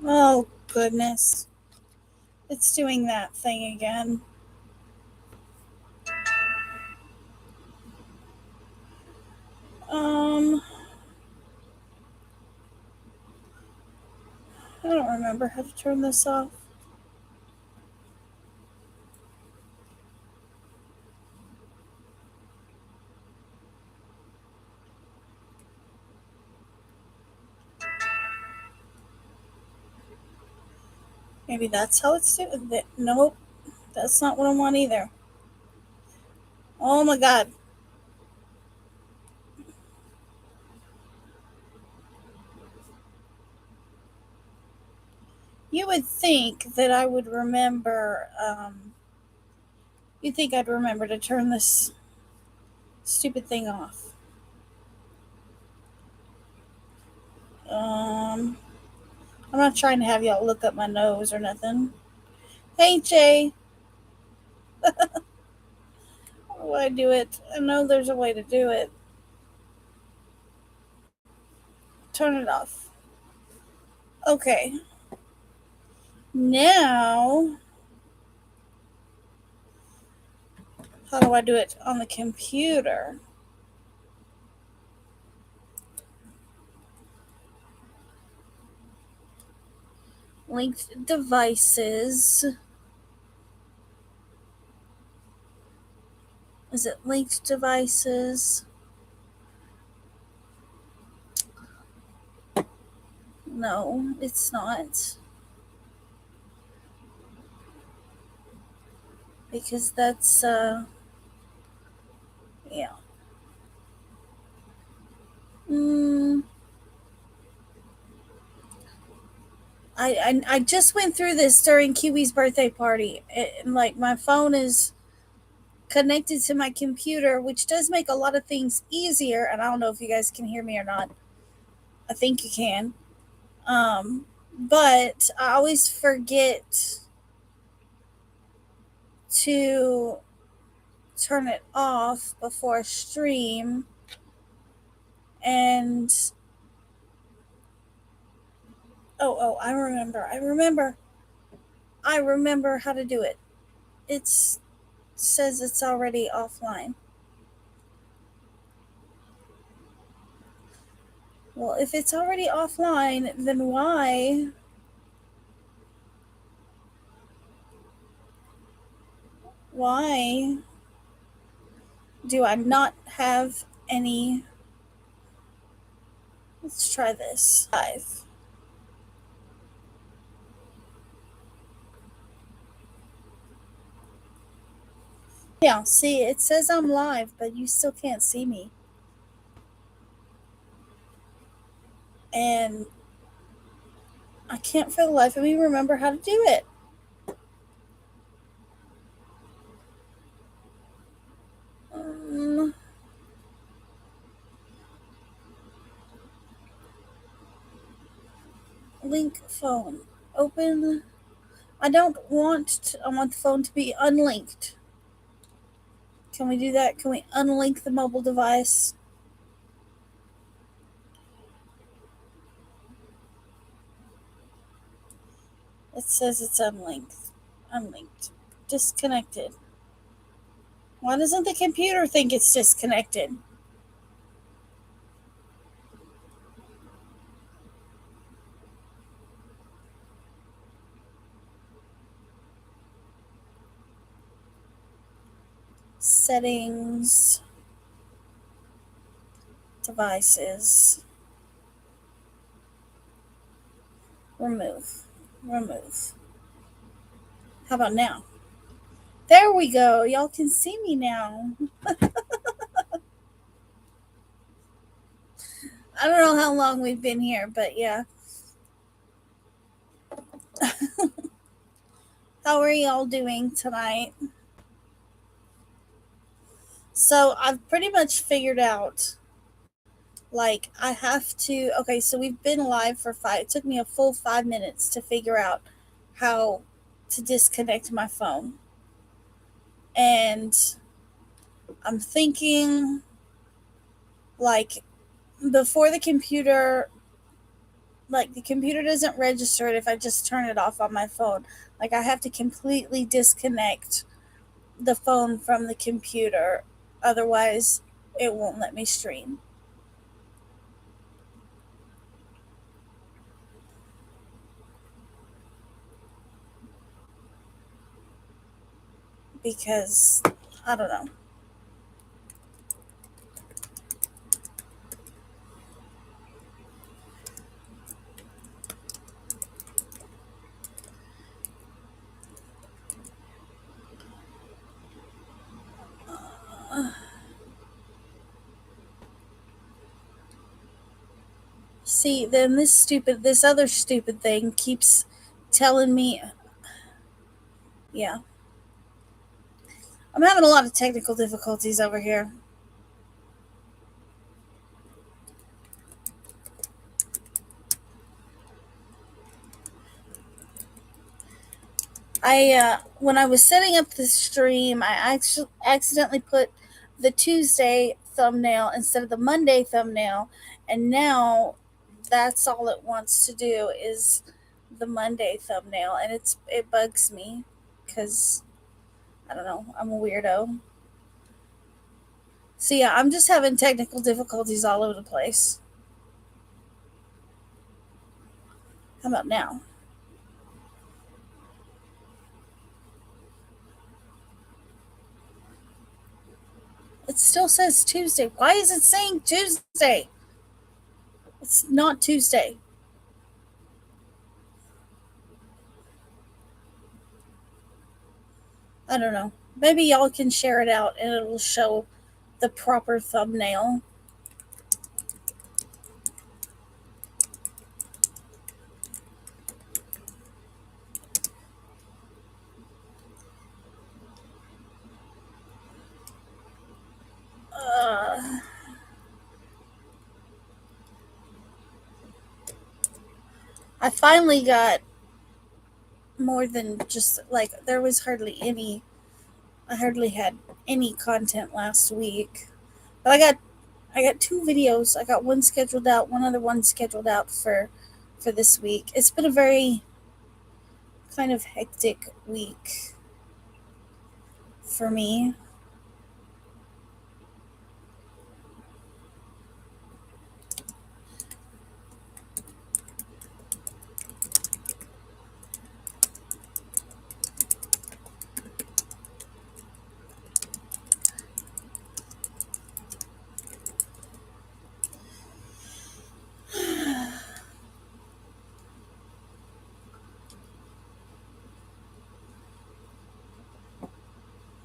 Oh, goodness. It's doing that thing again. Um, I don't remember how to turn this off. Maybe that's how it's doing it. Nope, that's not what I want either. Oh my god. You would think that I would remember, you'd think I'd remember to turn this stupid thing off. Um, I'm not trying to have y'all look up my nose or nothing. Hey, Jay, how do I do it? I know there's a way to do it. Turn it off. Okay. Now, how do I do it on the computer? Linked devices. Is it linked devices? No, it's not. Because that's, yeah. Mm, I just went through this during Kiwi's birthday party. And, like, my phone is connected to my computer, which does make a lot of things easier. And I don't know if you guys can hear me or not. I think you can. But I always forget to turn it off before a stream. And I remember how to do it. It says it's already offline. Well, if it's already offline, then why do I not have any? Let's try this. Live. Yeah, see, it says I'm live, but you still can't see me. And I can't for the life of me remember how to do it. Um, link phone. Open. I don't want to, I want the phone to be unlinked. Can we do that? Can we unlink the mobile device? It says it's unlinked. Unlinked. Disconnected. Why doesn't the computer think it's disconnected? Settings. Devices. Remove. Remove. How about now? There we go. Y'all can see me now. I don't know how long we've been here, but yeah. How are y'all doing tonight? So I've pretty much figured out, like, I have to. Okay, so we've been live for five. It took me a full 5 minutes to figure out how to disconnect my phone. And I'm thinking, like, before the computer Like the computer doesn't register it if I just turn it off on my phone. Like I have to completely disconnect the phone from the computer, otherwise it won't let me stream. Because I don't know. See, then this other stupid thing keeps telling me, yeah, I'm having a lot of technical difficulties over here. When I was setting up the stream, I actually accidentally put the Tuesday thumbnail instead of the Monday thumbnail, and now that's all it wants to do is the Monday thumbnail, and it bugs me because I don't know, I'm a weirdo. So yeah, I'm just having technical difficulties all over the place. How about now? It still says Tuesday. Why is it saying Tuesday? It's not Tuesday. I don't know. Maybe y'all can share it out and it'll show the proper thumbnail. Uh, I finally got more than just like there was hardly any. I hardly had any content last week, but I got two videos. I got one scheduled out, one other one scheduled out for this week. It's been a very kind of hectic week for me.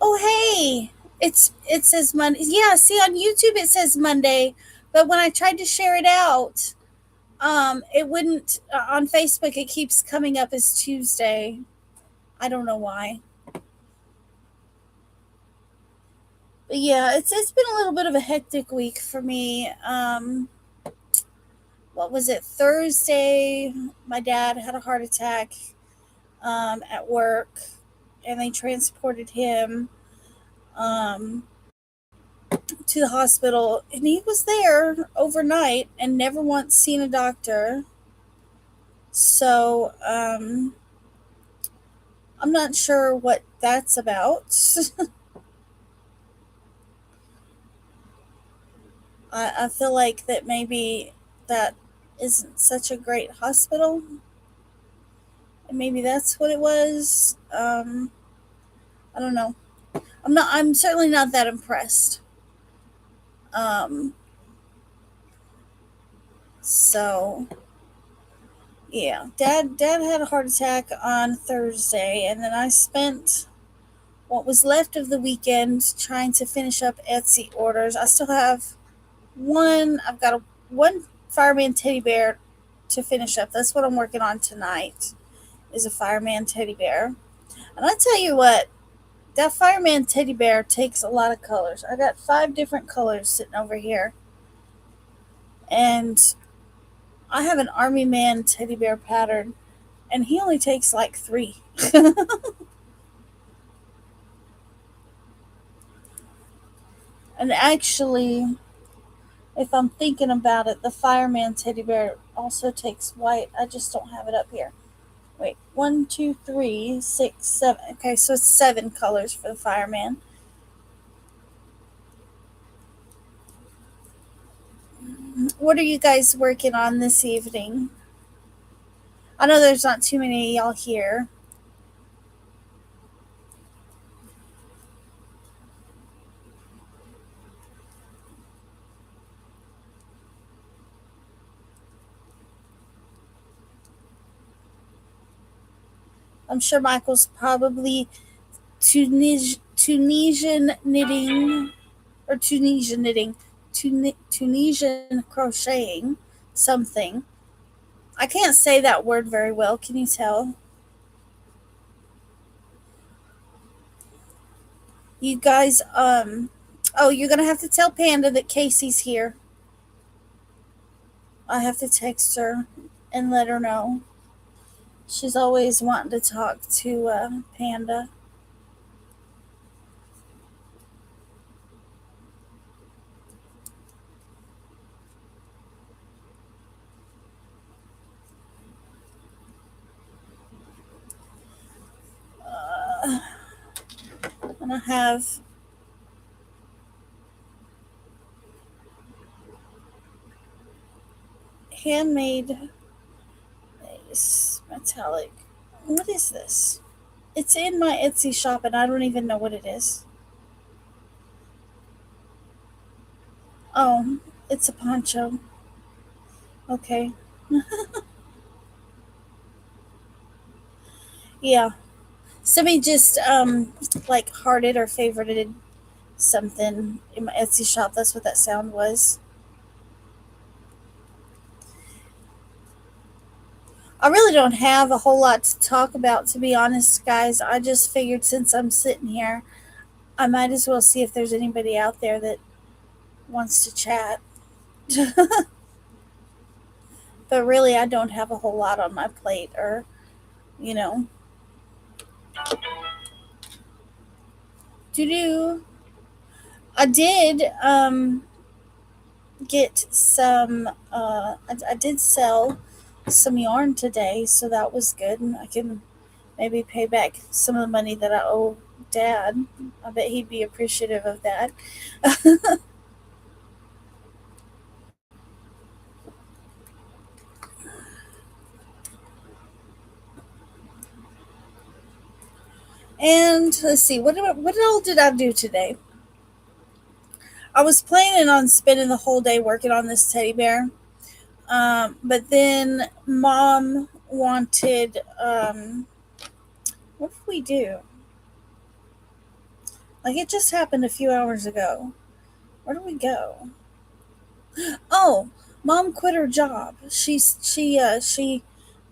Oh hey, it says Monday. Yeah, see on YouTube it says Monday, but when I tried to share it out, it wouldn't. On Facebook it keeps coming up as Tuesday. I don't know why. But yeah, it's been a little bit of a hectic week for me. What was it? Thursday, my dad had a heart attack at work, and they transported him um, to the hospital, and he was there overnight and never once seen a doctor. So I'm not sure what that's about. I feel like that maybe that isn't such a great hospital, and maybe that's what it was. I don't know. I'm not. I'm certainly not that impressed. Um, so yeah, dad had a heart attack on Thursday, and then I spent what was left of the weekend trying to finish up Etsy orders. I still have one. I've got one fireman teddy bear to finish up. That's what I'm working on tonight. Is a fireman teddy bear, and I tell you what, that fireman teddy bear takes a lot of colors. I got 5 different colors sitting over here, and I have an army man teddy bear pattern, and he only takes like 3. And actually, If I'm thinking about it, the fireman teddy bear also takes white. I just don't have it up here. Wait, one, two, three, six, seven. Okay, so it's seven colors for the fireman. What are you guys working on this evening? I know there's not too many of y'all here. I'm sure Michael's probably Tunisian knitting or Tunisian knitting, Tunisian crocheting something. I can't say that word very well. Can you tell? You guys, oh, you're gonna have to tell Panda that Casey's here. I have to text her and let her know. She's always wanting to talk to Panda. And I have handmade lace metallic. What is this? It's in my Etsy shop and I don't even know what it is. Oh, it's a poncho. Okay. Yeah. Somebody just like hearted or favorited something in my Etsy shop. That's what that sound was. I really don't have a whole lot to talk about, to be honest, guys. I just figured since I'm sitting here, I might as well see if there's anybody out there that wants to chat. But really, I don't have a whole lot on my plate, or, you know, to do. I did get some, I did sell some yarn today, so that was good. And I can maybe pay back some of the money that I owe Dad. I bet he'd be appreciative of that. And let's see, what all did I do today? I was planning on spending the whole day working on this teddy bear, but then Mom wanted. What did we do? Like it just happened a few hours ago. Where did we go? Oh, Mom quit her job. She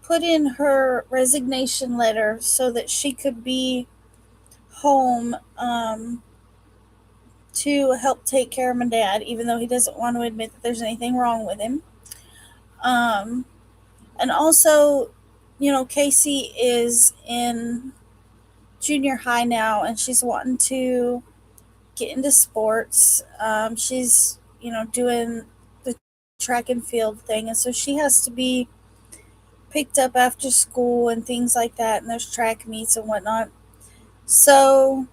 put in her resignation letter so that she could be home to help take care of my dad, even though he doesn't want to admit that there's anything wrong with him. Um, and also, Casey is in junior high now, and she's wanting to get into sports. She's doing the track and field thing, and so she has to be picked up after school and things like that. And there's track meets and whatnot. So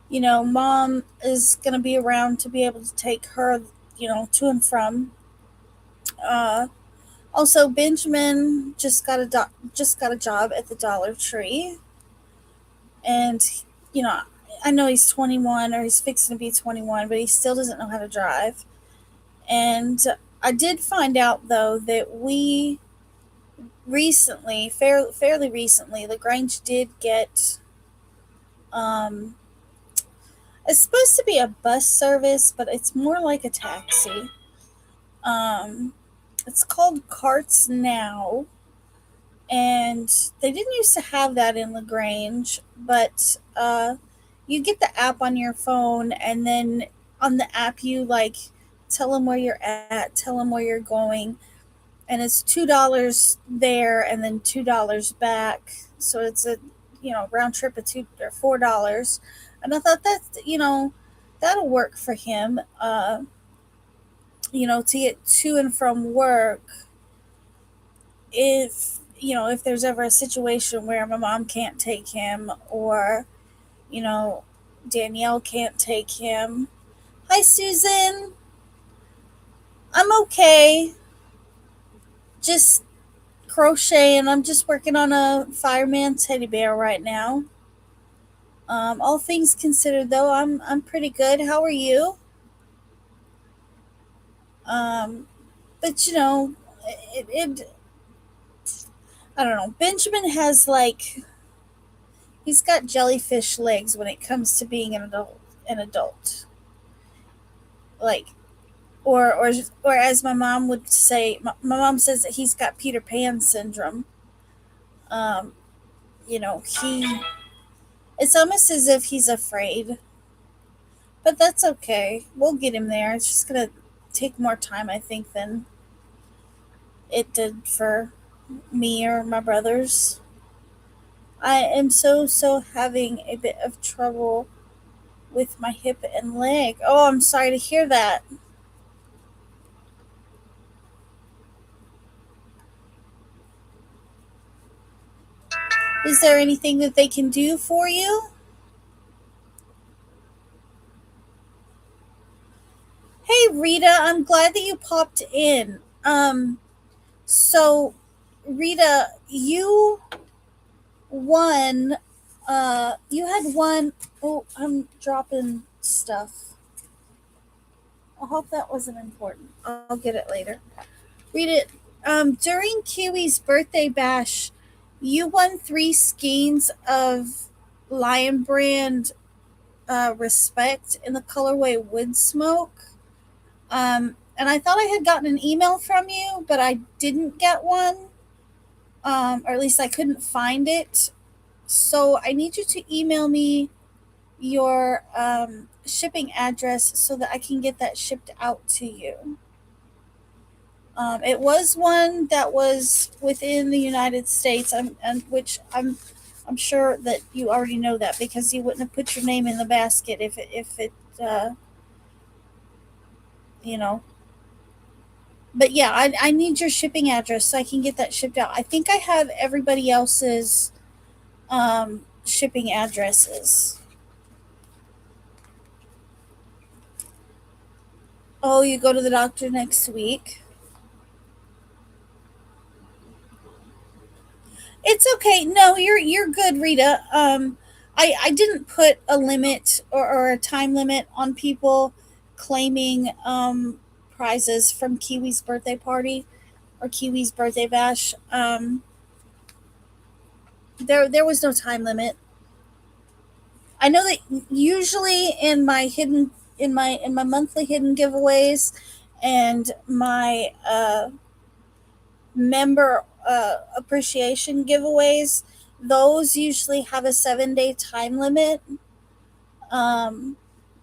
Mom is going to be around to be able to take her, to and from. Uh, Also, Benjamin just got a job at the Dollar Tree, and you know, I know he's 21 or he's fixing to be 21, but he still doesn't know how to drive. And I did find out though that we recently, fairly recently, the Grange did get. Um, it's supposed to be a bus service, but it's more like a taxi. Um, it's called Carts Now, and they didn't used to have that in Lagrange, but you get the app on your phone, and then on the app you like tell them where you're at, tell them where you're going, and it's $2 there and then $2 back, so it's a round trip of $2 or $4, and I thought that that'll work for him. to get to and from work, if there's ever a situation where my mom can't take him, or you know Danielle can't take him. Hi, Susan. I'm okay. Just crocheting. I'm just working on a fireman teddy bear right now. All things considered, though, I'm pretty good. How are you? Um, but it I don't know. Benjamin has he's got jellyfish legs when it comes to being an adult. An adult, like, or as my mom would say, my mom says that he's got Peter Pan syndrome. Um, he it's almost as if he's afraid, but that's okay. We'll get him there. It's just gonna take more time, I think, than it did for me or my brothers. I am so having a bit of trouble with my hip and leg. Oh, I'm sorry to hear that. Is there anything that they can do for you? Hey Rita, I'm glad that you popped in. So Rita, won you had one oh, I'm dropping stuff. I hope that wasn't important. I'll get it later. Read it. During Kiwi's birthday bash, you won 3 skeins of Lion Brand Respect in the colorway Wood Smoke. And I thought I had gotten an email from you, but I didn't get one. Or at least I couldn't find it. So I need you to email me your shipping address so that I can get that shipped out to you. It was one that was within the United States, and which I'm sure that you already know that because you wouldn't have put your name in the basket if it you know. But yeah, I need your shipping address so I can get that shipped out. I think I have everybody else's shipping addresses. Oh, you go to the doctor next week. It's okay. No, you're good, Rita. I didn't put a limit or a time limit on people claiming prizes from Kiwi's birthday party or Kiwi's birthday bash. There was no time limit. I know that usually in my monthly hidden giveaways and my member appreciation giveaways, those usually have a 7-day time limit. Um,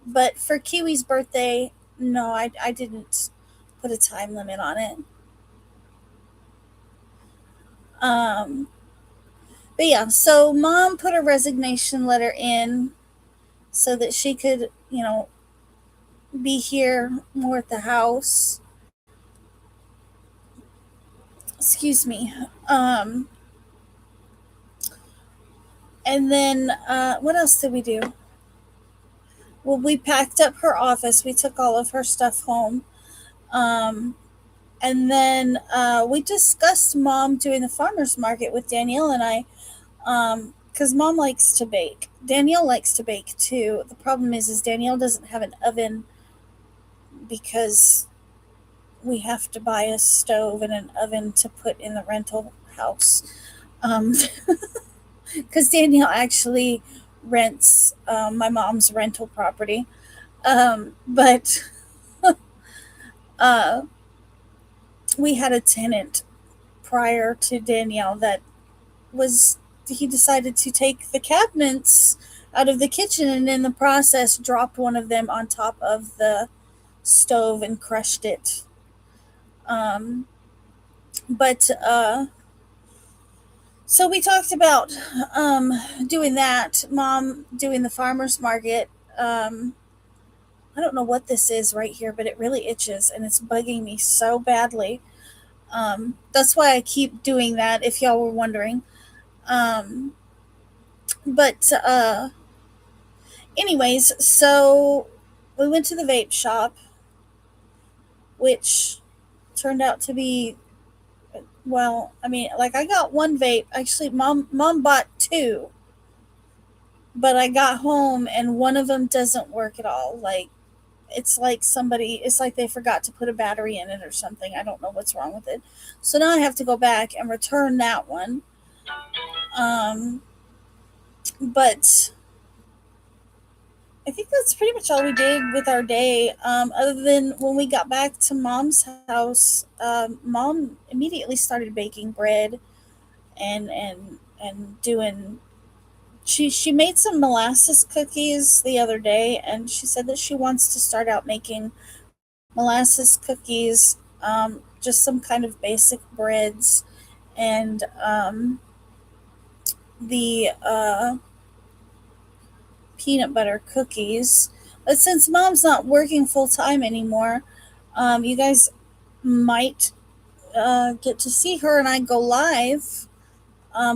but for Kiwi's birthday, no, I didn't put a time limit on it. Um, but yeah, so mom put a resignation letter in so that she could, be here more at the house. Excuse me. And then what else did we do? Well, we packed up her office. We took all of her stuff home. Um, and then we discussed mom doing the farmer's market with Danielle and I, because mom likes to bake. Danielle likes to bake too. The problem is Danielle doesn't have an oven because we have to buy a stove and an oven to put in the rental house. Um, because Danielle actually rents my mom's rental property. But uh, we had a tenant prior to Danielle that was he decided to take the cabinets out of the kitchen and in the process dropped one of them on top of the stove and crushed it. Um, but So we talked about doing that, mom doing the farmer's market. Um, I don't know what this is right here, but it really itches and it's bugging me so badly. That's why I keep doing that, if y'all were wondering. Um, but anyways, so we went to the vape shop, which turned out to be, well, I mean, like I got one vape. Actually, mom bought two, but I got home and one of them doesn't work at all. Like it's like they forgot to put a battery in it or something. I don't know what's wrong with it. So now I have to go back and return that one. Um, but I think that's pretty much all we did with our day. Other than when we got back to mom's house, mom immediately started baking bread and doing. She made some molasses cookies the other day, and she said that she wants to start out making molasses cookies, just some kind of basic breads, and the peanut butter cookies. But since mom's not working full time anymore, you guys might get to see her and I go live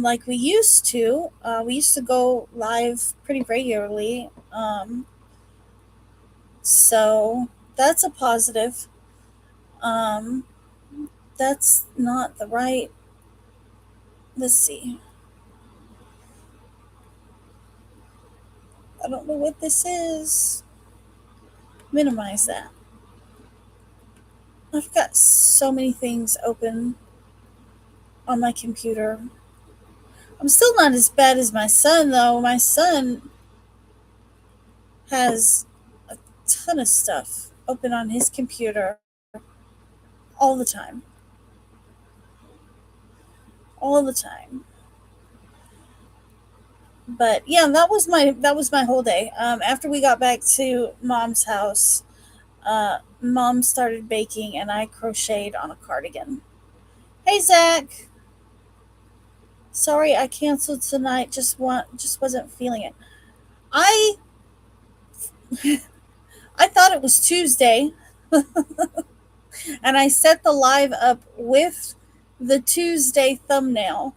like we used to. We used to go live pretty regularly. So that's a positive. Um, that's not the right. Let's see. I don't know what this is. Minimize that. I've got so many things open on my computer. I'm still not as bad as my son, though. My son has a ton of stuff open on his computer all the time. All the time. But yeah, that was my whole day. After we got back to mom's house, mom started baking and I crocheted on a cardigan. Hey Zach, sorry I canceled tonight. Just wasn't feeling it. I I thought it was Tuesday, and I set the live up with the Tuesday thumbnail.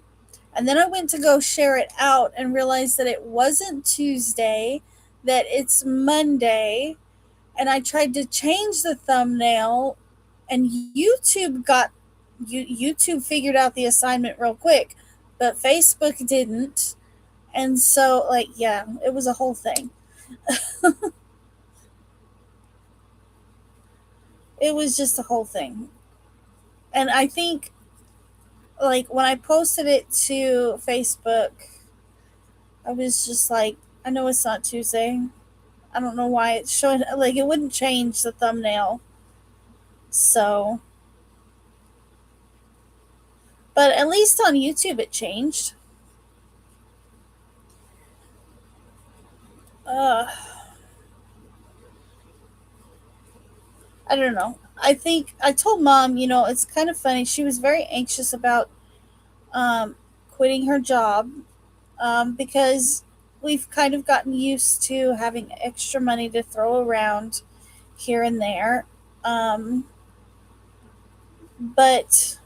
And then I went to go share it out and realized that it wasn't Tuesday, that it's Monday. And I tried to change the thumbnail, and YouTube figured out the assignment real quick, but Facebook didn't. And so, like, yeah, it was a whole thing. It was just a whole thing. And I think, like, when I posted it to Facebook, I was just like, I know it's not Tuesday. I don't know why it's showing, like, it wouldn't change the thumbnail. So, but at least on YouTube it changed. Uh, I don't know. I think I told mom, it's kind of funny. She was very anxious about quitting her job because we've kind of gotten used to having extra money to throw around here and there. Um, but,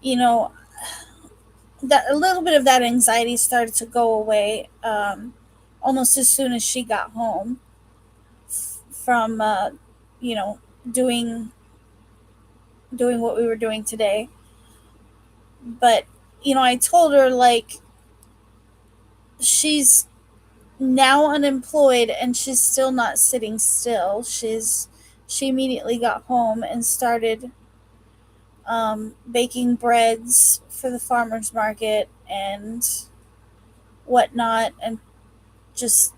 you know, that a little bit of that anxiety started to go away almost as soon as she got home from, you know, doing what we were doing today. But I told her, like, she's now unemployed and she's still not sitting still. She immediately got home and started baking breads for the farmers market and whatnot, and just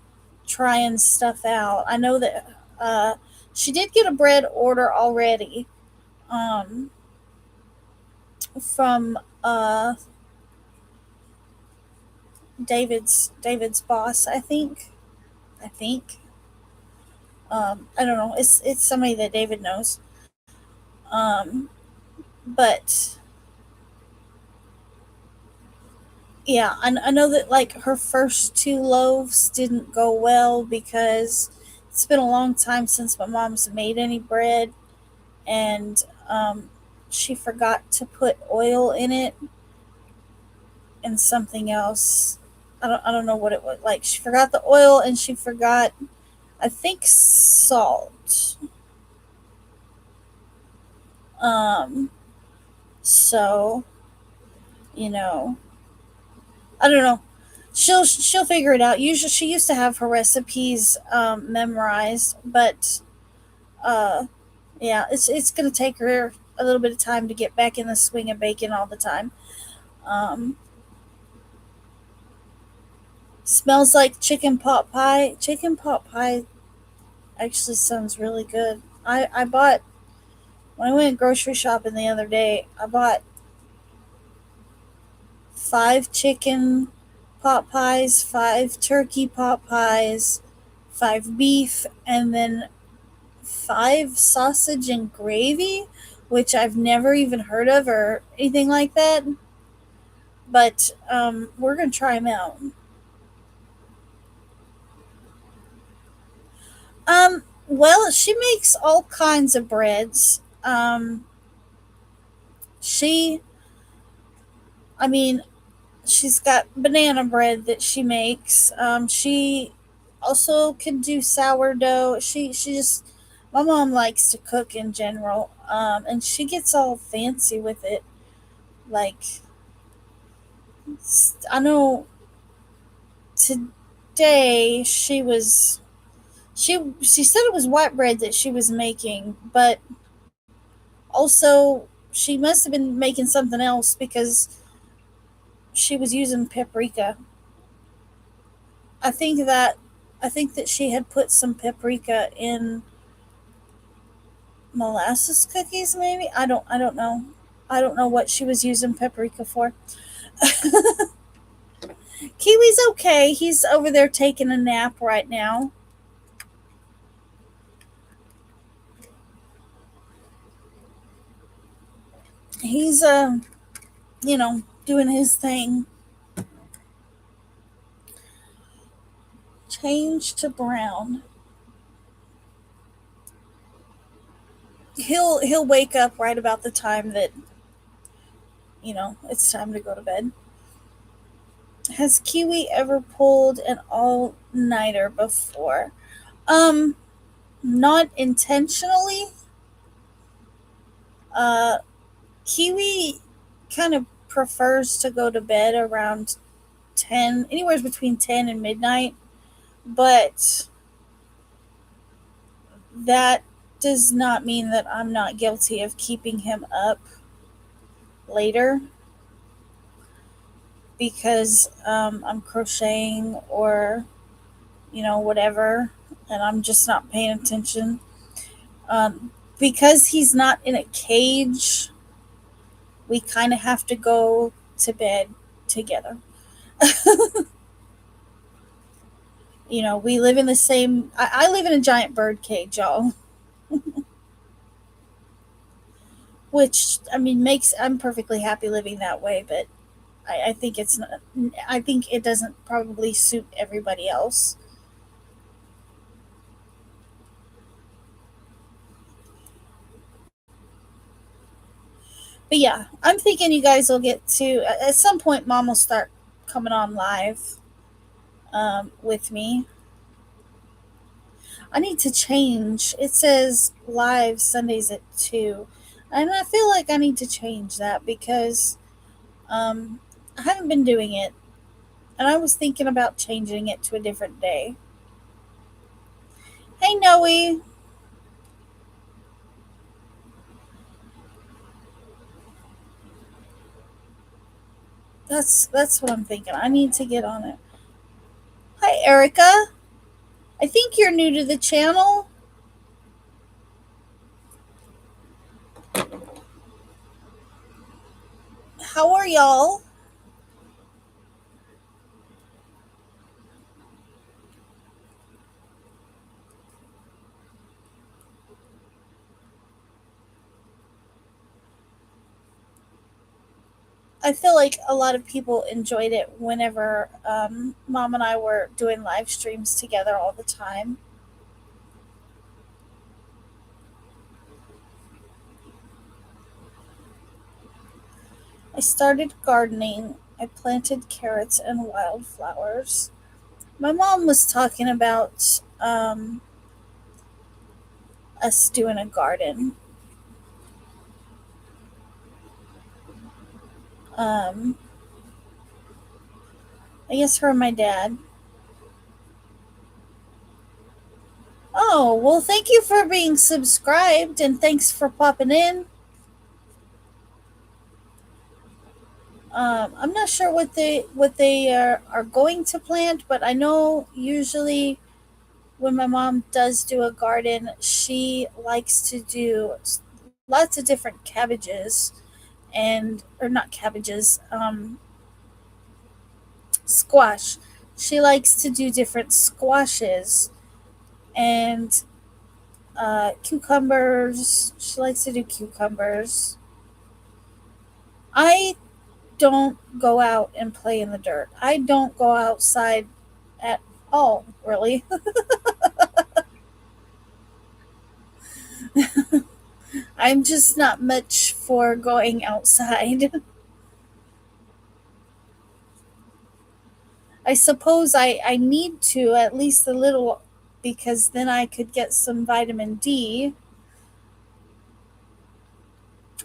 trying stuff out. I know that she did get a bread order already um, from David's boss. I think I don't know. It's somebody that David knows. Um, but yeah, I know that, like, her first two loaves didn't go well because it's been a long time since my mom's made any bread, and she forgot to put oil in it and something else. I don't know what it was. Like she forgot the oil and she forgot, I think, salt. Um so, you know, I don't know. She'll figure it out. Usually she used to have her recipes memorized, but uh yeah, it's going to take her a little bit of time to get back in the swing of baking all the time. Um Smells like chicken pot pie. Chicken pot pie actually sounds really good. I bought, when I went grocery shopping the other day, I bought 5 chicken pot pies, 5 turkey pot pies, 5 beef, and then 5 sausage and gravy, which I've never even heard of or anything like that. But we're gonna try them out. Well, she makes all kinds of breads. She, I mean, she's got banana bread that she makes. She also can do sourdough. She just, my mom likes to cook in general, and she gets all fancy with it. Like I know today she said it was white bread that she was making, but also she must have been making something else because she was using paprika. I think that I think that she had put some paprika in molasses cookies. Maybe I don't know. I don't know what she was using paprika for. Kiwi's okay. He's over there taking a nap right now. He's doing his thing. Change to brown. He'll wake up right about the time that it's time to go to bed. Has Kiwi ever pulled an all nighter before? Um, Not intentionally. Uh, Kiwi kind of prefers to go to bed around 10, anywhere between 10 and midnight, but that does not mean that I'm not guilty of keeping him up later because I'm crocheting or, whatever, and I'm just not paying attention. Because he's not in a cage, we kind of have to go to bed together. We live in the same. I live in a giant bird cage, y'all. Which I mean makes I'm perfectly happy living that way, but I think it's not. I think it doesn't probably suit everybody else. But yeah, I'm thinking you guys will get to at some point. Mom will start coming on live with me. I need to change. It says live Sundays at 2. And I feel like I need to change that because I haven't been doing it. And I was thinking about changing it to a different day. Hey, Noe. That's what I'm thinking. I need to get on it. Hi, Erica. I think you're new to the channel. How are y'all? I feel like a lot of people enjoyed it whenever Mom and I were doing live streams together all the time. I started gardening. I planted carrots and wildflowers. My mom was talking about us doing a garden. Um, I guess her and my dad. Oh, well, thank you for being subscribed and thanks for popping in. I'm not sure what they are going to plant, but I know usually when my mom does do a garden, she likes to do lots of different cabbages and or not cabbages, squash. She likes to do different squashes and cucumbers. She likes to do cucumbers. I don't go out and play in the dirt. I don't go outside at all, really. I'm just not much for going outside. I suppose I need to at least a little because then I could get some vitamin D.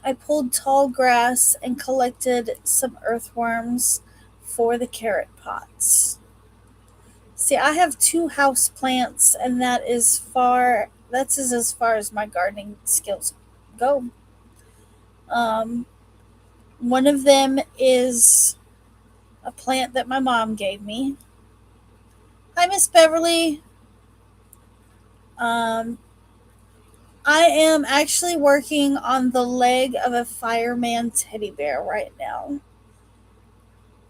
I pulled tall grass and collected some earthworms for the carrot pots. See, I have two house plants, and that's as far as my gardening skills go. Um, One of them is a plant that my mom gave me. Hi, Miss Beverly. Um, I am actually working on the leg of a fireman teddy bear right now.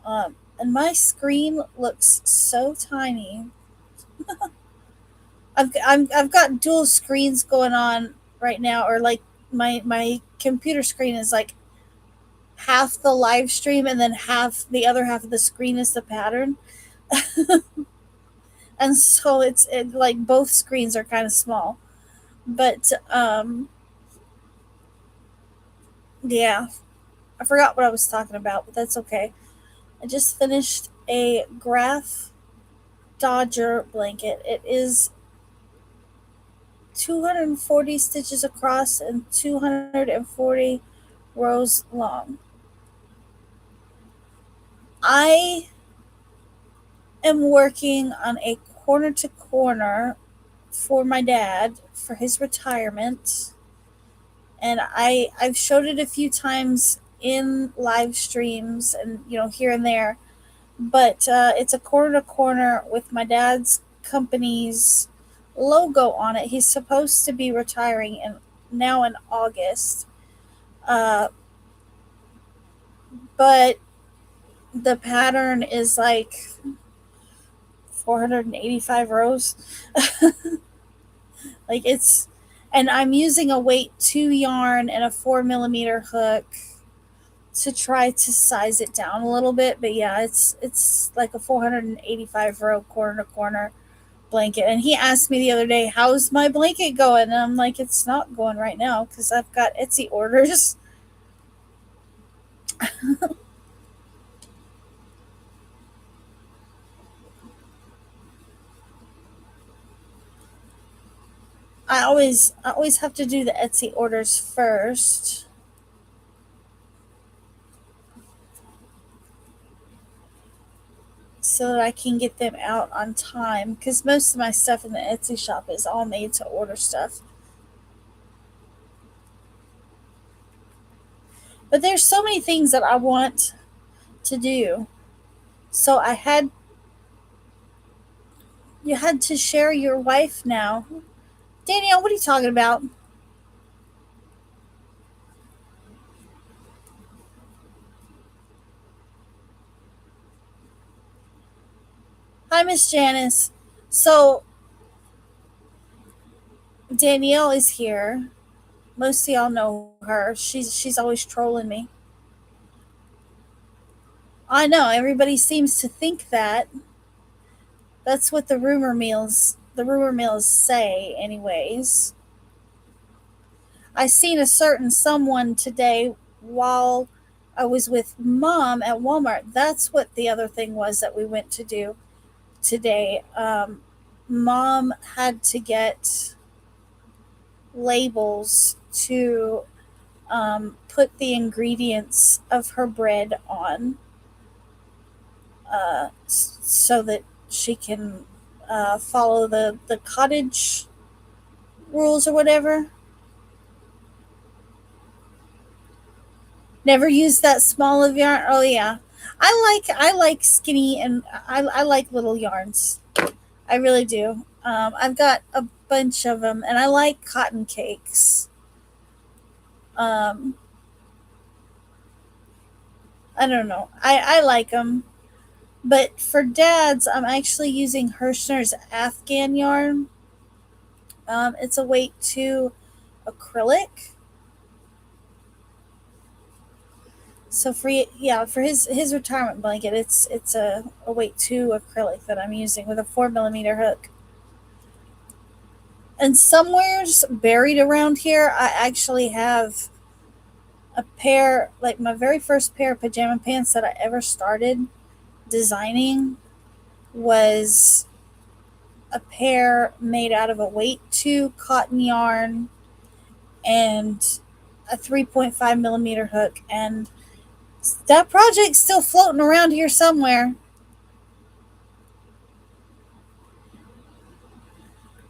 And my screen looks so tiny. I've got dual screens going on right now, or like my computer screen is like half the live stream, and then half the other half of the screen is the pattern, and so like both screens are kind of small. But yeah, I forgot what I was talking about, but that's okay. I just finished a graph Dodger blanket. It is 240 stitches across and 240 rows long. I am working on a corner to corner for my dad for his retirement, and I've showed it a few times in live streams and here and there, but it's a corner to corner with my dad's company's logo on it. He's supposed to be retiring in August, uh, but the pattern is like 485 rows. Like and I'm using a weight 2 yarn and a 4 millimeter hook to try to size it down a little bit. But yeah, it's like a 485 row corner to corner blanket. And he asked me the other day, "How's my blanket going?" And I'm like, "It's not going right now because I've got Etsy orders." I always have to do the Etsy orders first so that I can get them out on time because most of my stuff in the Etsy shop is all made to order stuff. But there's so many things that I want to do. So you had to share your wife now. Danielle, what are you talking about? Hi, Miss Janice. So Danielle is here. Most of y'all know her. She's always trolling me. I know everybody seems to think that. That's what the rumor mills say anyways. I seen a certain someone today while I was with mom at Walmart. That's what the other thing was that we went to do today. Mom had to get labels to put the ingredients of her bread on, so that she can follow the cottage rules or whatever. Never used that small of yarn. Oh yeah, I like skinny, and I like little yarns. I really do. I've got a bunch of them, and I like cotton cakes. Um, I don't know. I like them, but for dads, I'm actually using Hirschner's Afghan yarn. It's a weight two acrylic. So for yeah, for his retirement blanket, it's a weight two acrylic that I'm using with a 4 millimeter hook. And somewhere's buried around here, I actually have a pair, like my very first pair of pajama pants that I ever started designing was a pair made out of a weight two cotton yarn and a 3.5 millimeter hook. And that project's still floating around here somewhere.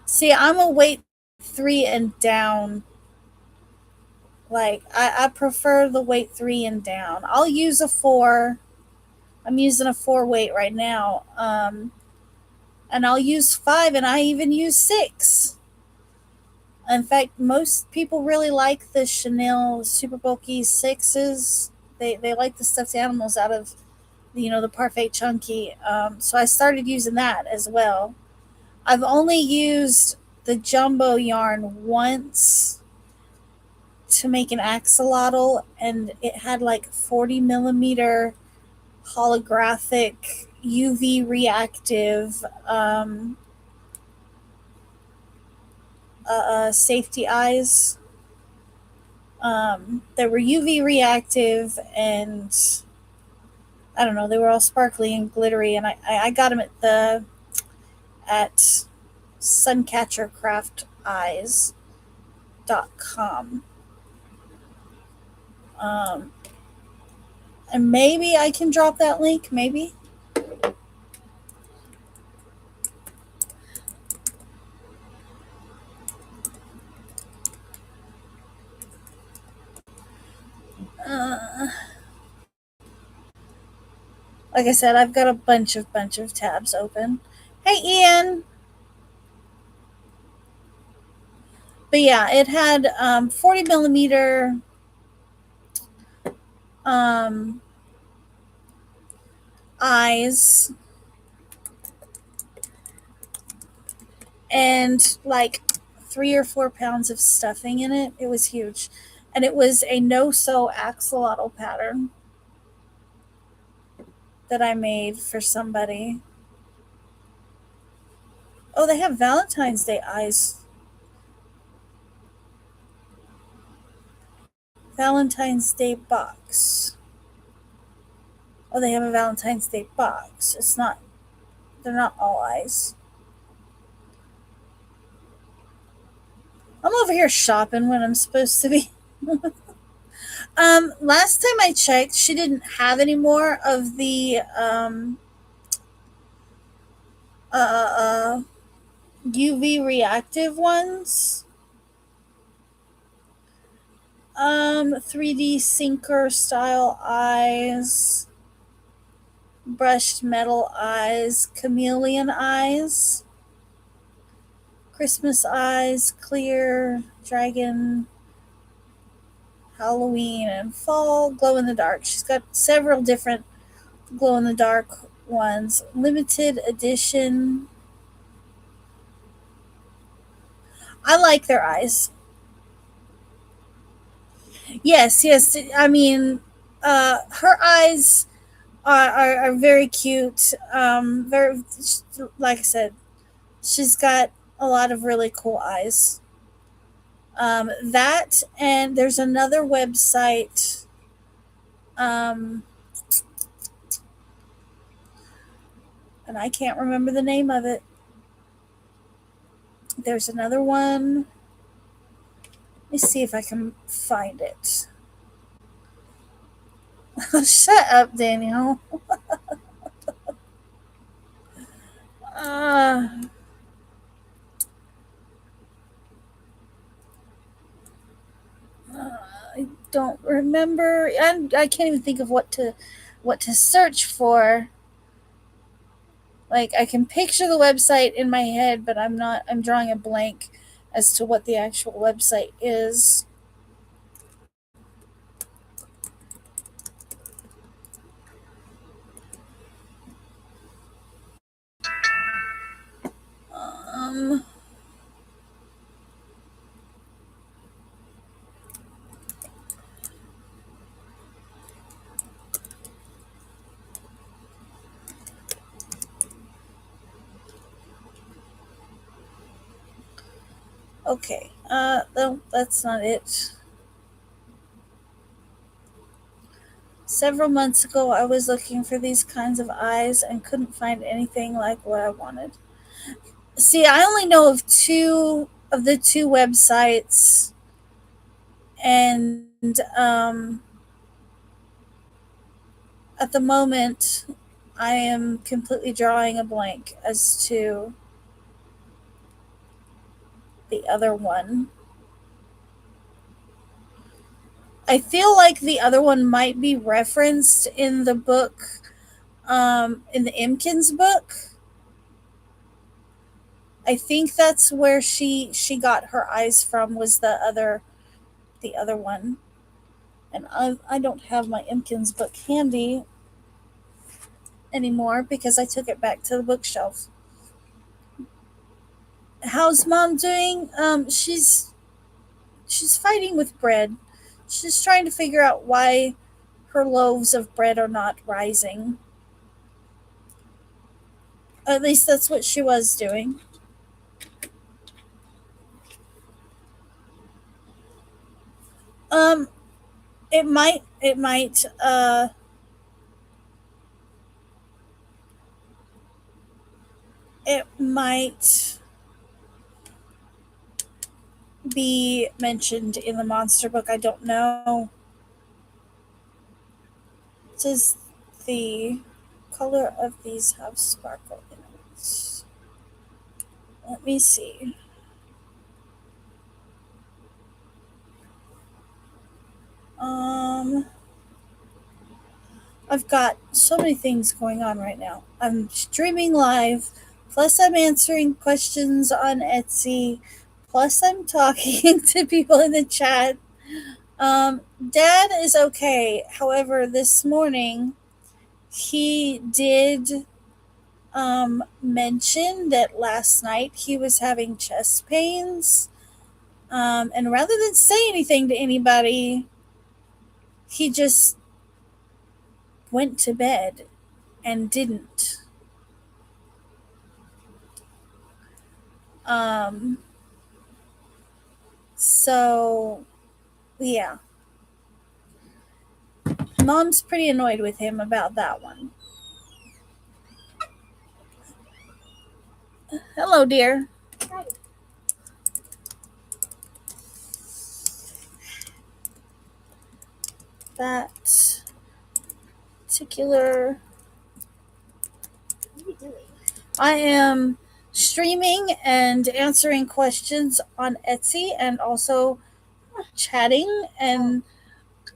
See, I'm a weight three and down. Like, I prefer the weight three and down. I'll use a four. I'm using a four weight right now. And I'll use five, and I even use six. In fact, most people really like the Chanel super bulky sixes. They like the stuffed animals out of, the Parfait Chunky. So I started using that as well. I've only used the jumbo yarn once to make an axolotl, and it had like 40 millimeter holographic UV reactive safety eyes. They were UV reactive, and I don't know, they were all sparkly and glittery, and I got them at suncatchercrafteyes.com. Um, and maybe I can drop that link, maybe. Uh, like I said, I've got a bunch of tabs open. Hey, Ian. But yeah, it had 40 millimeter um, eyes and like 3 or 4 pounds of stuffing in it. It was huge. And it was a no sew axolotl pattern that I made for somebody. Oh, they have Valentine's Day eyes. Valentine's Day box. Oh, they have a Valentine's Day box. They're not all eyes. I'm over here shopping when I'm supposed to be. Last time I checked, she didn't have any more of the uh, uh, UV reactive ones. 3D sinker style eyes, brushed metal eyes, chameleon eyes, Christmas eyes, clear, dragon, Halloween, and fall, glow in the dark. She's got several different glow in the dark ones. Limited edition. I like their eyes. Yes, yes. I mean, her eyes are very cute. Very, like I said, she's got a lot of really cool eyes. That, and there's another website Um, and I can't remember the name of it. There's another one. Let me see if I can find it. Shut up, Daniel. Uh, I don't remember. I can't even think of what to search for. Like I can picture the website in my head, but I'm drawing a blank as to what the actual website is. Um okay. No, that's not it. Several months ago, I was looking for these kinds of eyes and couldn't find anything like what I wanted. See, I only know of two of the two websites, and at the moment, I am completely drawing a blank as to the other one. I feel like the other one might be referenced in the book, in the Imkins book. I think that's where she got her eyes from, was the other one. And I don't have my Imkins book handy anymore because I took it back to the bookshelf. How's mom doing? She's fighting with bread. She's trying to figure out why her loaves of bread are not rising. At least that's what she was doing. Um, it might be mentioned in the monster book. I don't know. Does the color of these have sparkle in it? Let me see. Um, I've got so many things going on right now. I'm streaming live, plus I'm answering questions on Etsy, plus I'm talking to people in the chat. Dad is okay. However, this morning he did mention that last night he was having chest pains. And rather than say anything to anybody, he just went to bed and didn't. Um, so, yeah. Mom's pretty annoyed with him about that one. Hello, dear. Hi. That particular. What are you doing? I am streaming and answering questions on Etsy and also chatting and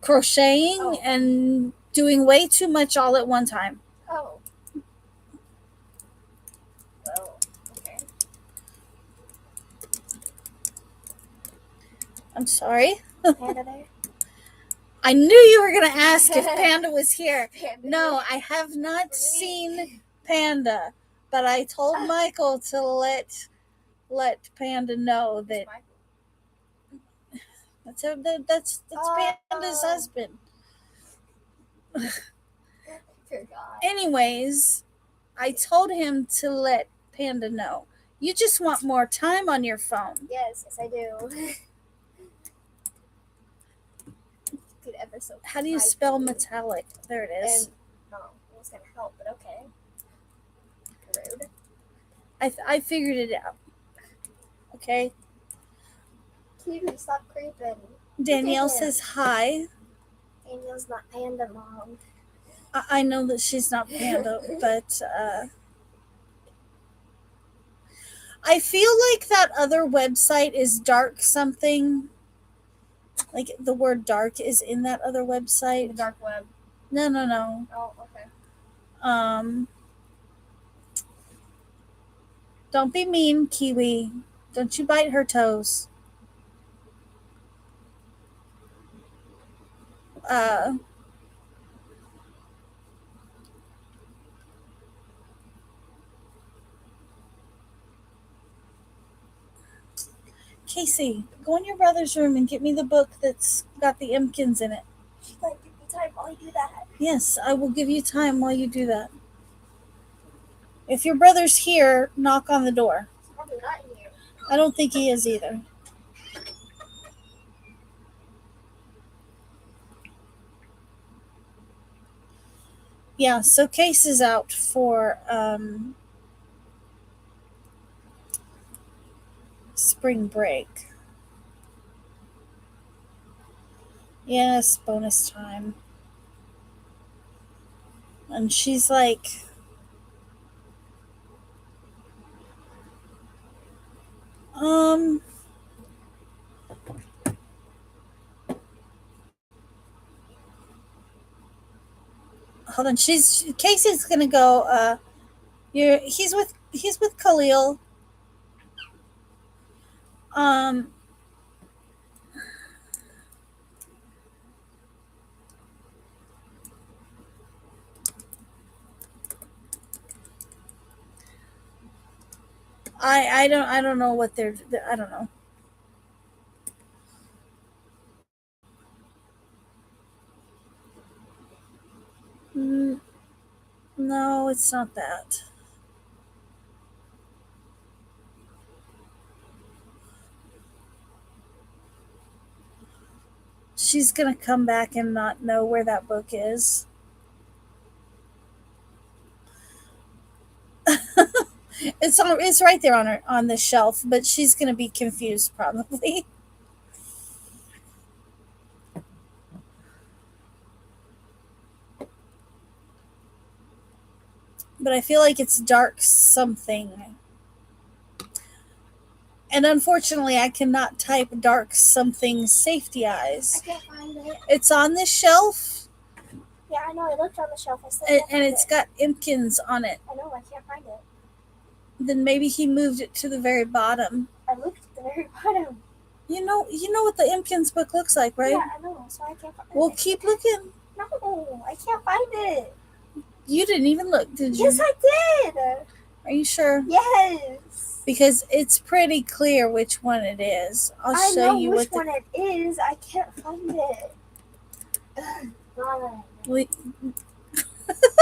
crocheting and doing way too much all at one time. Oh. Well, okay. I'm sorry. Panda there? I knew you were going to ask if Panda was here. Panda. No, I have not seen Panda, but I told Michael to let Panda know that that's Panda's husband. Forgot. Anyways, I told him to let Panda know. You just want more time on your phone. Yes, I do. Could ever so How do you type spell E. metallic? There it is. And it was gonna help, but okay. Rude. I figured it out. Okay. Kiwi, stop creeping. Danielle Look at him. says hi. Daniel's not Panda Mom. I know that she's not Panda, but I feel like that other website is dark something. Like the word dark is in that other The website. dark web. No. Oh, okay. Don't be mean, Kiwi. Don't you bite her toes. Casey, go in your brother's room and get me the book that's got the Imkins in it. She's like, give me time while I do that. Yes, I will give you time while you do that. If your brother's here, knock on the door. He's probably not here. I don't think he is either. Yeah, so Case is out for spring break. Yes, bonus time. And she's like, hold on, Casey's gonna go, he's with Khalil. I don't know what I don't know. No, it's not that. She's gonna come back and not know where that book is. It's right there on the shelf, but she's gonna be confused probably. But I feel like it's dark something. And unfortunately, I cannot type dark something safety I eyes. can't find it. It's on the shelf, Yeah, I know. I looked on the shelf. I still can't and find it's it. got Imkins on it. I know. I can't find it. Then maybe he moved it to the very bottom. I looked at the very bottom. You know what the Imkins book looks like, right? Yeah, I know. So I can't find Well, it. keep looking. No, I can't find it. You didn't even look, did you? Yes, I did. Are you sure? Yes. Because it's pretty clear which one it is. I'll I show know you which what one it is. I can't find it. God. We, You're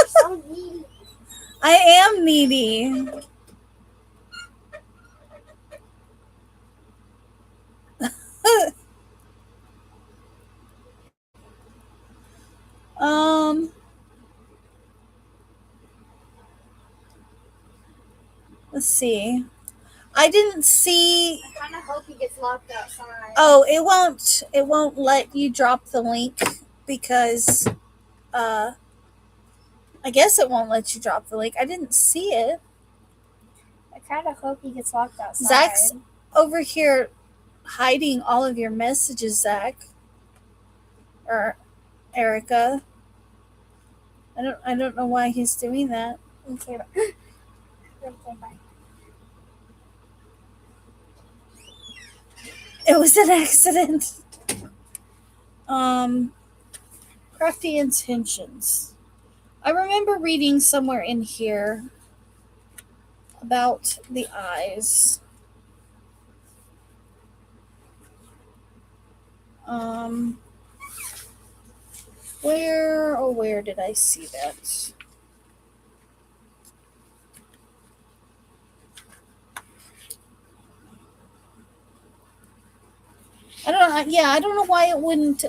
so needy. I am needy. Let's see. I didn't see. I kind of hope he gets locked outside. Oh, it won't let you drop the link because I guess it won't let you drop the link. I didn't see it. I kind of hope he gets locked outside. Zach's over here hiding all of your messages, Zach. Or Erica. I don't know why he's doing that. Okay, bye. It was an accident. Crafty intentions. I remember reading somewhere in here about the eyes. Where did I see that? I don't know why it wouldn't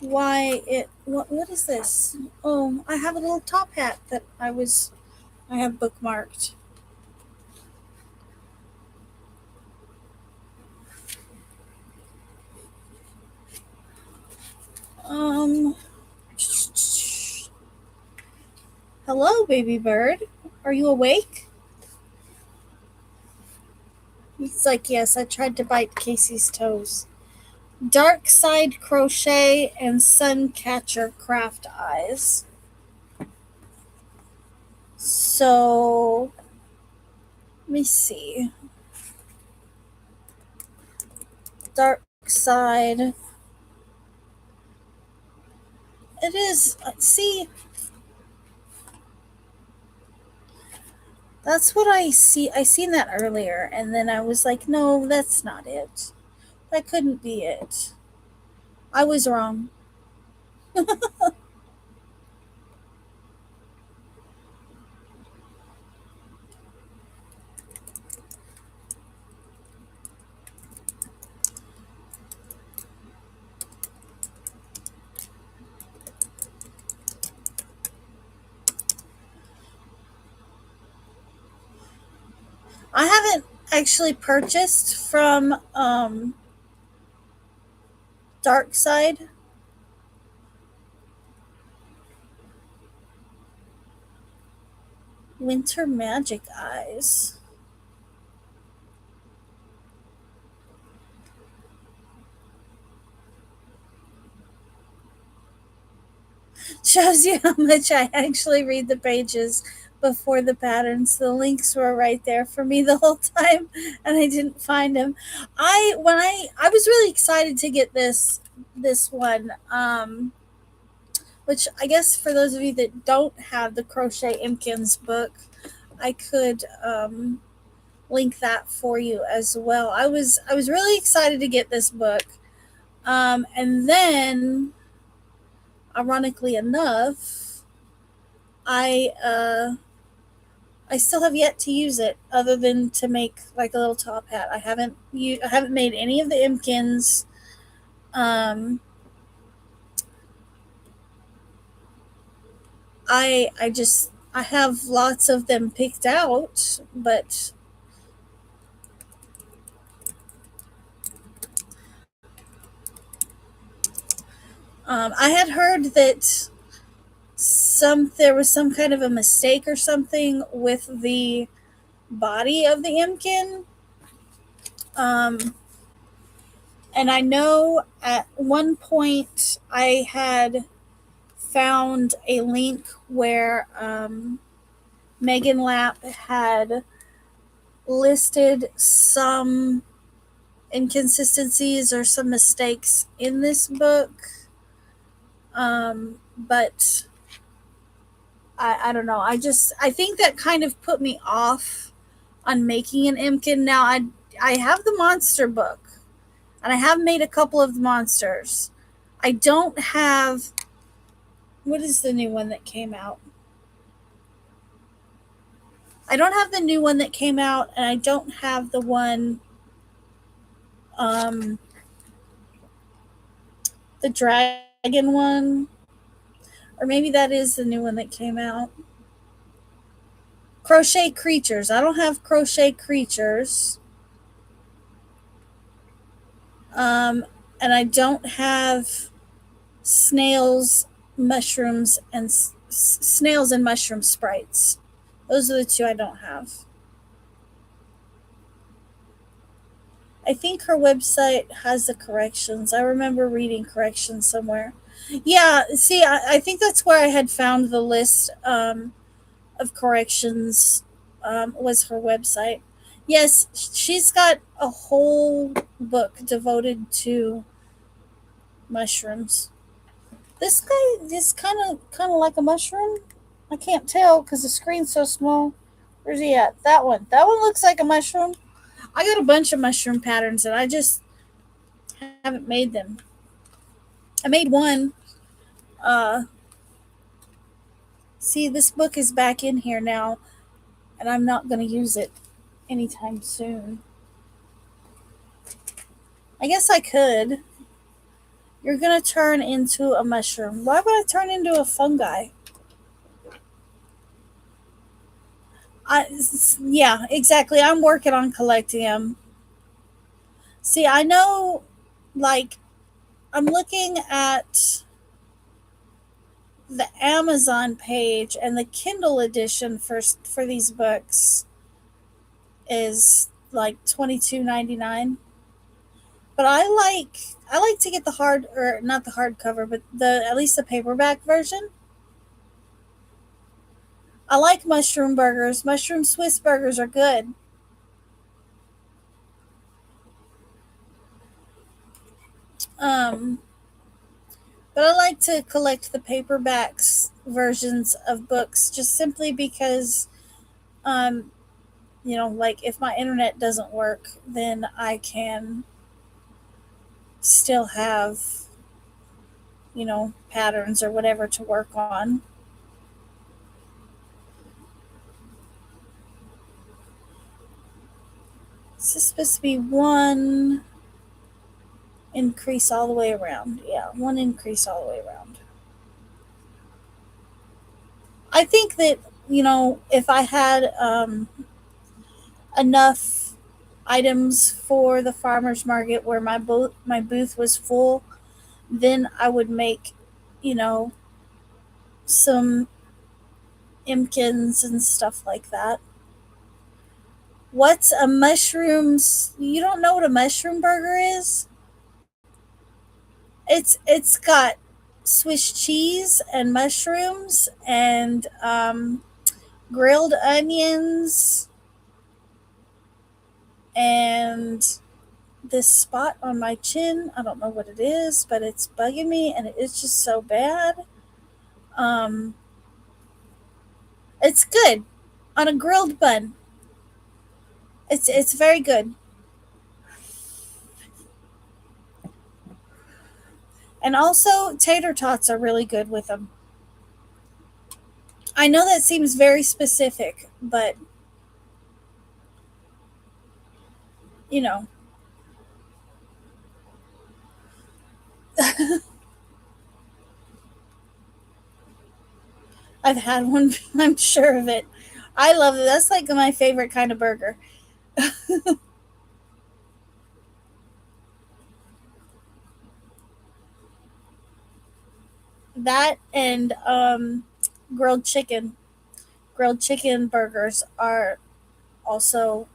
why it what is this? Oh, I have a little top hat that I have bookmarked. Um Hello, baby bird. Are you awake? He's like, yes, I tried to bite Casey's toes. Dark Side Crochet and Suncatcher Craft Eyes. So, let me see. Dark Side. It is. See, that's what I see. I seen that earlier, and then I was like, no, that's not it. That couldn't be it. I was wrong. I haven't actually purchased from Dark Side. Winter Magic Eyes. Shows you how much I actually read the pages before the patterns. The links were right there for me the whole time, and I didn't find them. I was really excited to get this one. Which I guess for those of you that don't have the Crochet Imkins book, I could link that for you as well. I was really excited to get this book, and then, ironically enough, I I still have yet to use it other than to make like a little top hat. I haven't made any of the Imkins. Um, I have lots of them picked out, but I had heard that there was some kind of a mistake or something with the body of the Imkin. Um, and I know at one point I had found a link where Megan Lapp had listed some inconsistencies or some mistakes in this book. But I don't know. I think that kind of put me off on making an Imkin. Now I have the monster book, and I have made a couple of the monsters. I don't have, what is the new one that came out? I don't have the new one that came out, and I don't have the one, um, the dragon one, or maybe that is the new one that came out. Crochet Creatures. I don't have Crochet Creatures. Um, and I don't have snails, mushrooms, and snails and mushroom sprites. Those are the two I don't have. I think her website has the corrections. I remember reading corrections somewhere. Yeah, see, I think that's where I had found the list of corrections, was her website. Yes, she's got a whole book devoted to mushrooms. This guy is kind of like a mushroom. I can't tell because the screen's so small. Where's he at? That one. That one looks like a mushroom. I got a bunch of mushroom patterns and I just haven't made them. I made one. Uh, See, this book is back in here now, and I'm not going to use it anytime soon. I guess I could. You're gonna turn into a mushroom. Why would I turn into a fungi? I yeah, exactly. I'm working on collecting them. See, I know, like, I'm looking at the Amazon page, and the Kindle edition for these books is like $22.99. But I like to get the hard, or not the hardcover, but the at least the paperback version. I like mushroom burgers. Mushroom Swiss burgers are good. Um, but I like to collect the paperbacks versions of books just simply because, um, like if my internet doesn't work, then I can still have, patterns or whatever to work on. Is this supposed to be one increase all the way around? Yeah, one increase all the way around. I think that, if I had enough items for the farmer's market where my booth was full, then I would make, you know, some imkins and stuff like that. What's a mushrooms? You don't know what a mushroom burger is? It's got Swiss cheese and mushrooms and grilled onions and this spot on my chin. I don't know what it is, but it's bugging me and it's just so bad. Um, it's good on a grilled bun. It's very good. And also tater tots are really good with them. I know that seems very specific, but you know, I've had one. I'm sure of it. I love it. That's like my favorite kind of burger. That and grilled chicken. Grilled chicken burgers are also,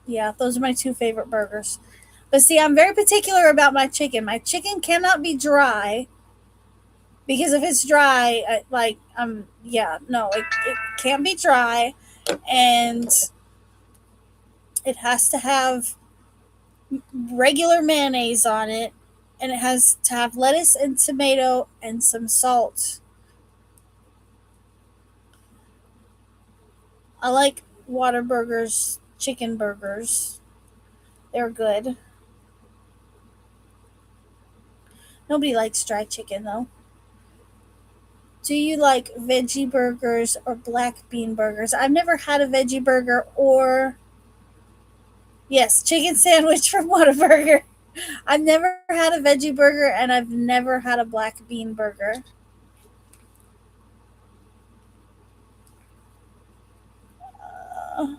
yeah, those are my two favorite burgers. But see, I'm very particular about my chicken. My chicken cannot be dry because if it's dry, yeah, no, it can't be dry, and it has to have regular mayonnaise on it, and it has to have lettuce and tomato and some salt. I like water burgers, chicken burgers. They're good. Nobody likes dry chicken though. Do you like veggie burgers or black bean burgers? I've never had a veggie burger or, yes, chicken sandwich from Whataburger. I've never had a veggie burger and I've never had a black bean burger. Uh,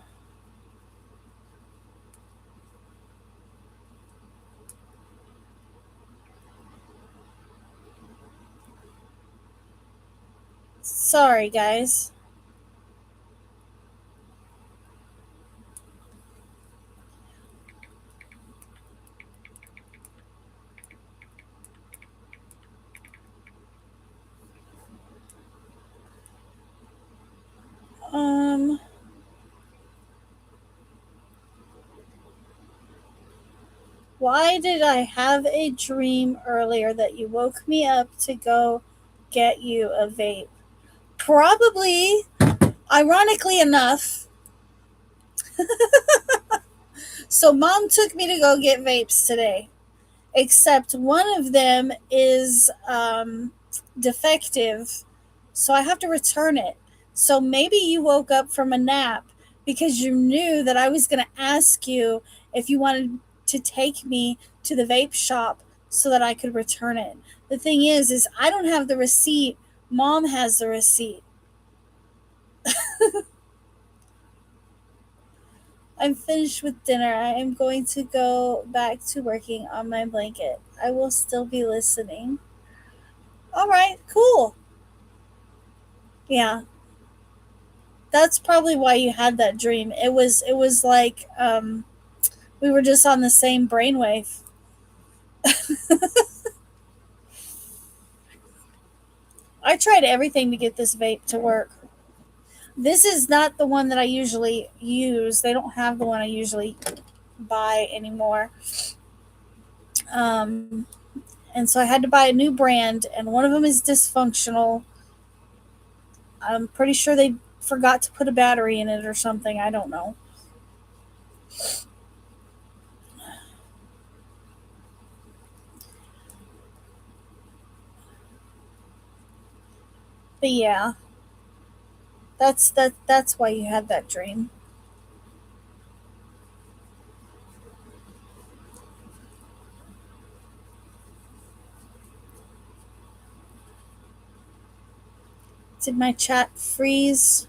Sorry, guys. Um, why did I have a dream earlier that you woke me up to go get you a vape? Probably, ironically enough, so mom took me to go get vapes today, except one of them is defective, so I have to return it. So maybe you woke up from a nap because you knew that I was going to ask you if you wanted to take me to the vape shop so that I could return it. The thing is I don't have the receipt. Mom has the receipt. I'm finished with dinner. I am going to go back to working on my blanket. I will still be listening. All right, cool. Yeah, that's probably why you had that dream. It was like we were just on the same brainwave. I tried everything to get this vape to work. This is not the one that I usually use. They don't have the one I usually buy anymore. Um, and so I had to buy a new brand, and one of them is dysfunctional. I'm pretty sure they forgot to put a battery in it or something. I don't know. But yeah, that's why you had that dream. Did my chat freeze?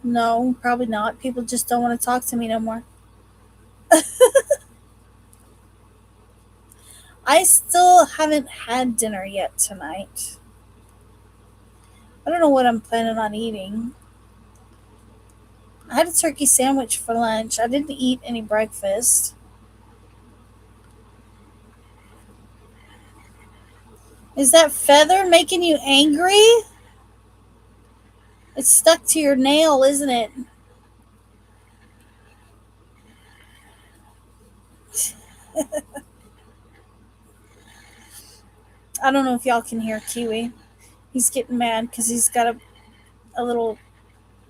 No, probably not. People just don't want to talk to me no more. I still haven't had dinner yet tonight. I don't know what I'm planning on eating. I had a turkey sandwich for lunch. I didn't eat any breakfast. Is that feather making you angry? It's stuck to your nail, isn't it? I don't know if y'all can hear Kiwi. He's getting mad because he's got a little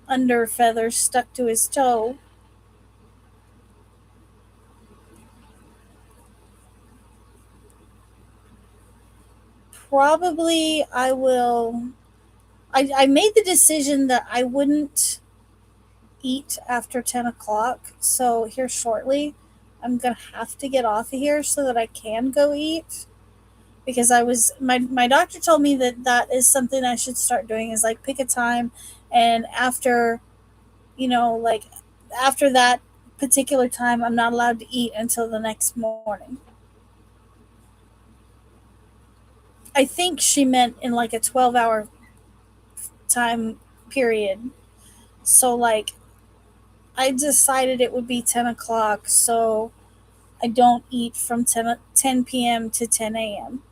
under feather stuck to his toe. Probably I will. I made the decision that I wouldn't eat after 10 o'clock. So here shortly, I'm going to have to get off of here so that I can go eat. Because my doctor told me that that is something I should start doing is like pick a time, and after, like after that particular time, I'm not allowed to eat until the next morning. I think she meant in like a 12-hour time period. So like I decided it would be 10 o'clock, so I don't eat from 10 p.m. to 10 a.m.,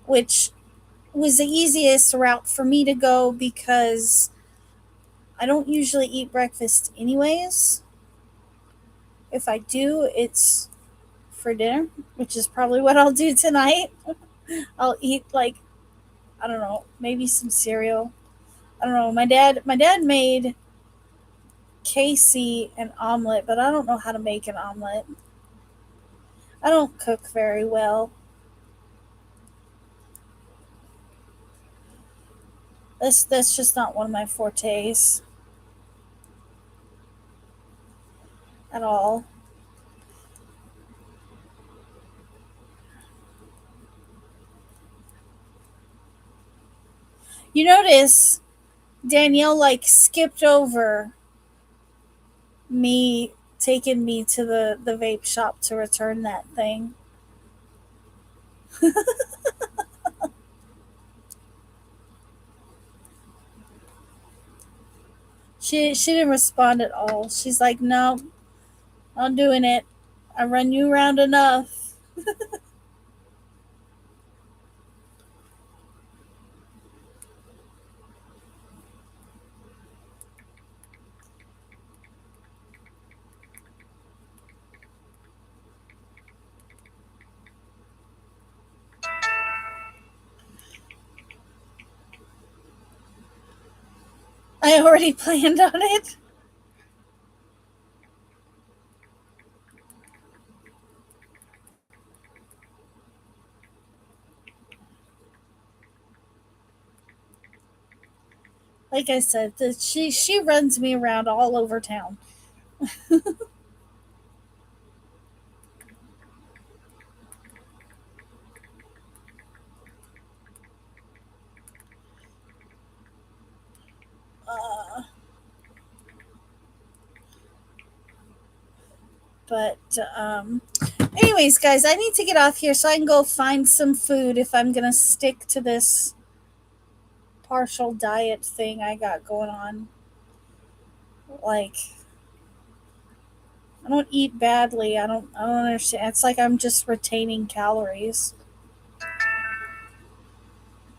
which was the easiest route for me to go because I don't usually eat breakfast anyways. If I do, it's for dinner, which is probably what I'll do tonight. I'll eat like, I don't know, maybe some cereal. I don't know. My dad made Casey an omelet, but I don't know how to make an omelet. I don't cook very well. That's just not one of my fortes at all. You notice Danielle like skipped over me taking me to the vape shop to return that thing. She didn't respond at all. She's like, "No, I'm doing it. I run you around enough." I already planned on it. Like I said, she runs me around all over town. But anyways, guys, I need to get off here so I can go find some food if I'm gonna stick to this partial diet thing I got going on. Like, I don't eat badly. I don't understand. It's like I'm just retaining calories.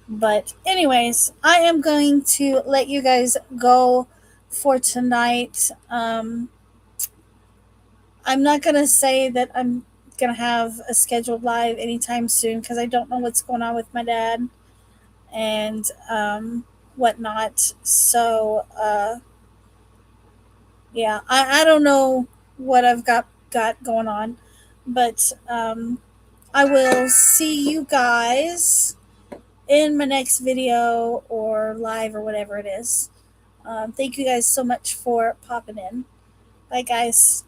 But anyways, I am going to let you guys go for tonight. I'm not gonna say that I'm gonna have a scheduled live anytime soon because I don't know what's going on with my dad and whatnot. So yeah, I don't know what I've got going on, but I will see you guys in my next video or live or whatever it is. Thank you guys so much for popping in. Bye, guys.